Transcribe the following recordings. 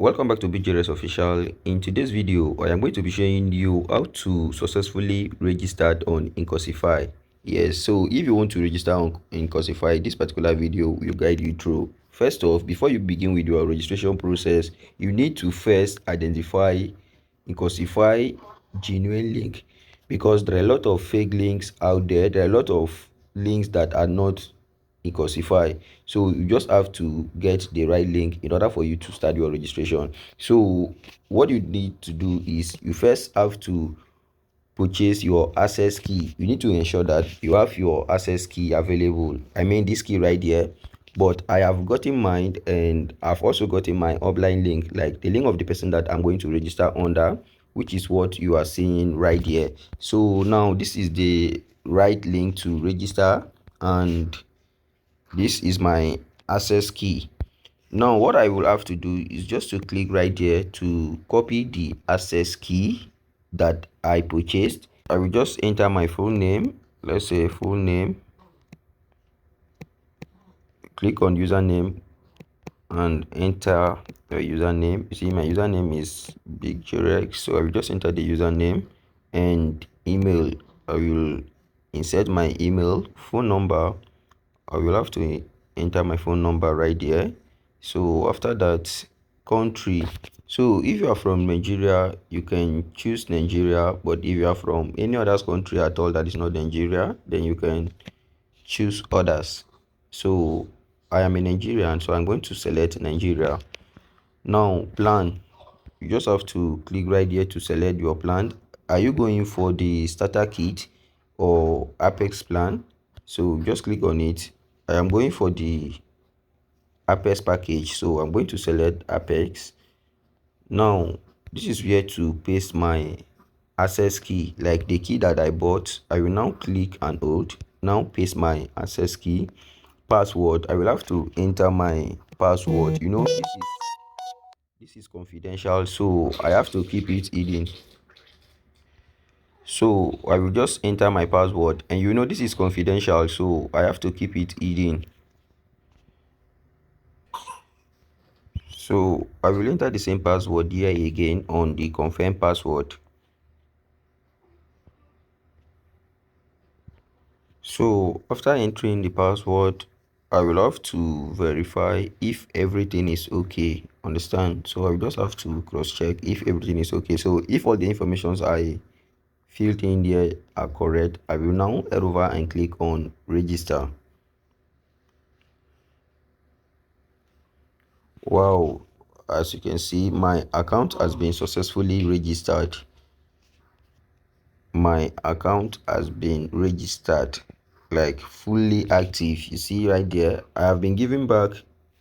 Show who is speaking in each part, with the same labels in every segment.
Speaker 1: Welcome back to BJRS Official. In today's video, I am going to be showing you how to successfully register on Incosify. Yes, so if you want to register on Incosify, this particular video will guide you through. First off, before you begin with your registration process, you need to first identify Incosify genuine link, because there are a lot of fake links out there. There are a lot of links that are not Incosify. So you just have to get the right link in order for you to start your registration. So what you need to do is you first have to purchase your access key. You need to ensure that you have your access key available. I mean this key right here. But I have gotten mine, and I've also gotten my offline link, like the link of the person that I'm going to register under, which is what you are seeing right here. So now this is the right link to register, and this is my access key. Now what I will have to do is just to click right here to copy the access key that I purchased. I will just enter my full name, let's say full name, click on username and enter the username. You see my username is Big Jerex, so I will just enter the username and email. I will insert my email. Phone number, I will have to enter my phone number right here. So after that, country, so if you are from Nigeria, you can choose Nigeria, but if you are from any other country at all that is not Nigeria, then you can choose others. So I am a Nigerian, so I'm going to select Nigeria. Now plan, you just have to click right here to select your plan. Are you going for the starter kit or Apex plan? So just click on it. I am going for the Apex package, so I'm going to select Apex. Now this is where to paste my access key, like the key that I bought. I will now click and hold. Now paste my access key. Password, I will have to enter my password. You know, this is confidential, so I have to keep it hidden. So I will just enter my password, and you know this is confidential, so I have to keep it hidden. So I will enter the same password here again on the confirm password. So after entering the password, I will have to verify if everything is okay. Understand? So I will just have to cross check if everything is okay. So if all the informations I filled in there are correct, I will now head over and click on register. Wow, as you can see, my account has been successfully registered. My account has been registered, like fully active. You see right there, I have been giving back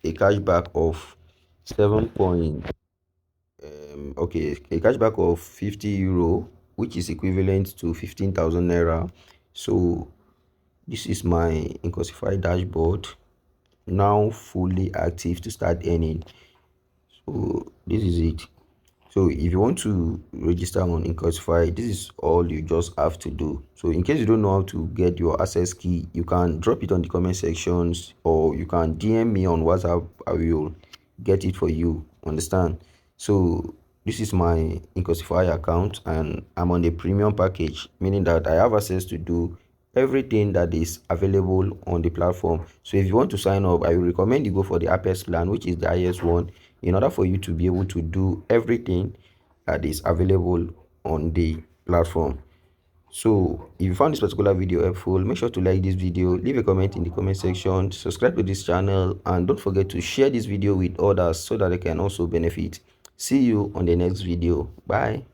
Speaker 1: a cashback of 7 point okay, a cashback of 50 euro, which is equivalent to 15,000 naira. So this is my Incosify dashboard, now fully active to start earning. So this is it. So if you want to register on Incosify, this is all you just have to do. So in case you don't know how to get your access key, you can drop it on the comment sections, or you can DM me on WhatsApp. I will get it for you. Understand? So this is my Incosify account, and I'm on the premium package, meaning that I have access to do everything that is available on the platform. So if you want to sign up, I will recommend you go for the Apex plan, which is the highest one, in order for you to be able to do everything that is available on the platform. So if you found this particular video helpful, make sure to like this video, leave a comment in the comment section, subscribe to this channel, and don't forget to share this video with others so that they can also benefit. See you on the next video. Bye.